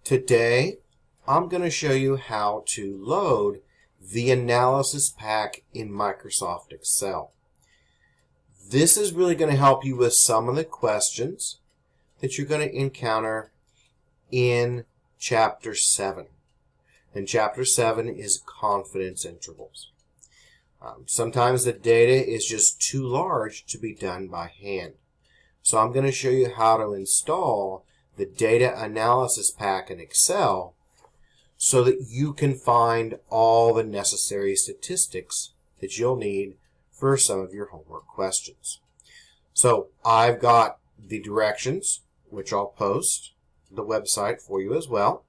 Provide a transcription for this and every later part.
Today, I'm going to show you how to load the analysis pack in Microsoft Excel. This is really going to help you with some of the questions that you're going to encounter in Chapter 7. And Chapter 7 is confidence intervals. Sometimes the data is just too large to be done by hand. So I'm going to show you how to install the data analysis pack in Excel so that you can find all the necessary statistics that you'll need for some of your homework questions. So I've got the directions, which I'll post the website for you as well,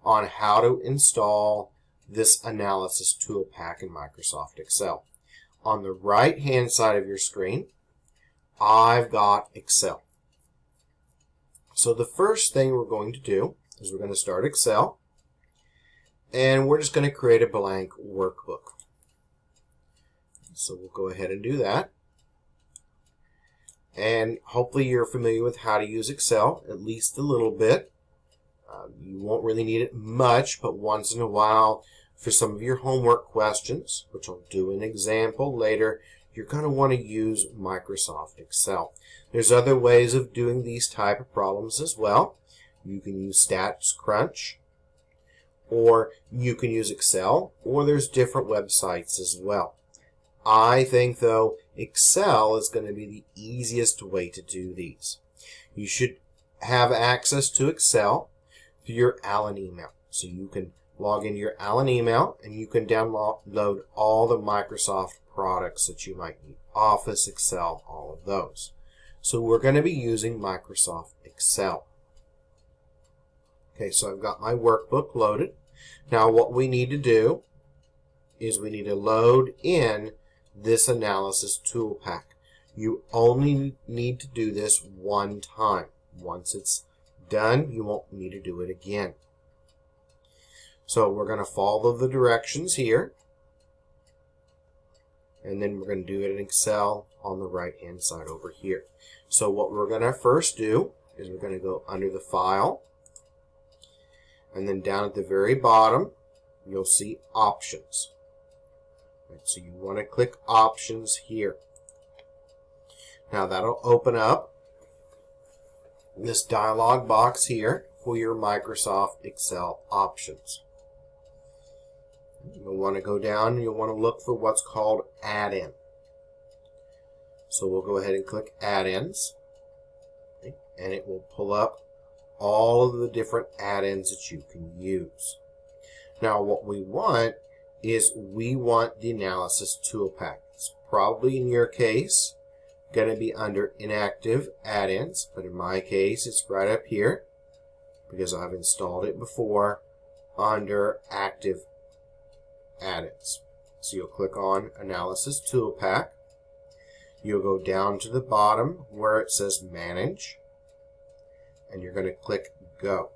on how to install this analysis tool pack in Microsoft Excel. On the right hand side of your screen, I've got Excel. So the first thing we're going to do is we're going to start Excel, and we're just going to create a blank workbook. So we'll go ahead and do that. And hopefully you're familiar with how to use Excel, at least a little bit. You won't really need it much, but once in a while for some of your homework questions, which I'll do an example later, you're going to want to use Microsoft Excel. There's other ways of doing these type of problems as well. You can use Stats Crunch, or you can use Excel, or there's different websites as well. I think, though, Excel is going to be the easiest way to do these. You should have access to Excel through your Allen email. So you can log into your Allen email, and you can download all the Microsoft products that you might need. Office, Excel, all of those. So we're going to be using Microsoft Excel. Okay, so I've got my workbook loaded. Now what we need to do is we need to load in this analysis tool pack. You only need to do this one time. Once it's done, you won't need to do it again. So we're going to follow the directions here, and then we're going to do it in Excel on the right hand side over here. So what we're going to first do is we're going to go under the File, and then down at the very bottom you'll see Options. Right, so you want to click Options here. Now that'll open up this dialog box here for your Microsoft Excel options. You'll want to go down and you'll want to look for what's called Add-in. So we'll go ahead and click Add-ins, okay, and it will pull up all of the different add-ins that you can use. Now what we want is we want the analysis tool pack. It's probably in your case going to be under inactive add-ins, but in my case it's right up here because I've installed it before under active add-ins. So you'll click on Analysis Toolpack. You'll go down to the bottom where it says Manage, and you're going to click Go.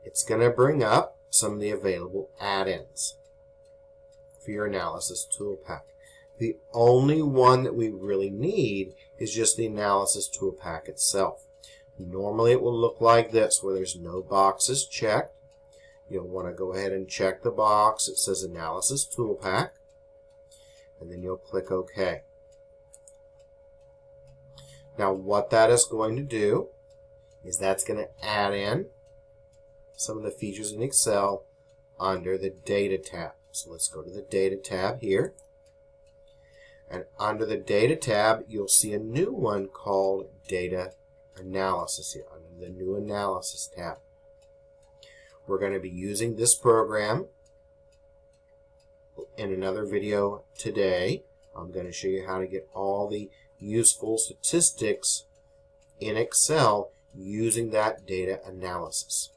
It's going to bring up some of the available add-ins for your Analysis Toolpack. The only one that we really need is just the Analysis Toolpack itself. Normally it will look like this, where there's no boxes checked. You'll want to go ahead and check the box. It says Analysis Toolpack, and then you'll click OK. Now what that is going to do is that's going to add in some of the features in Excel under the Data tab. So let's go to the Data tab here. And under the Data tab, you'll see a new one called Data Analysis here, under the New Analysis tab. We're going to be using this program in another video today. I'm going to show you how to get all the useful statistics in Excel using that data analysis.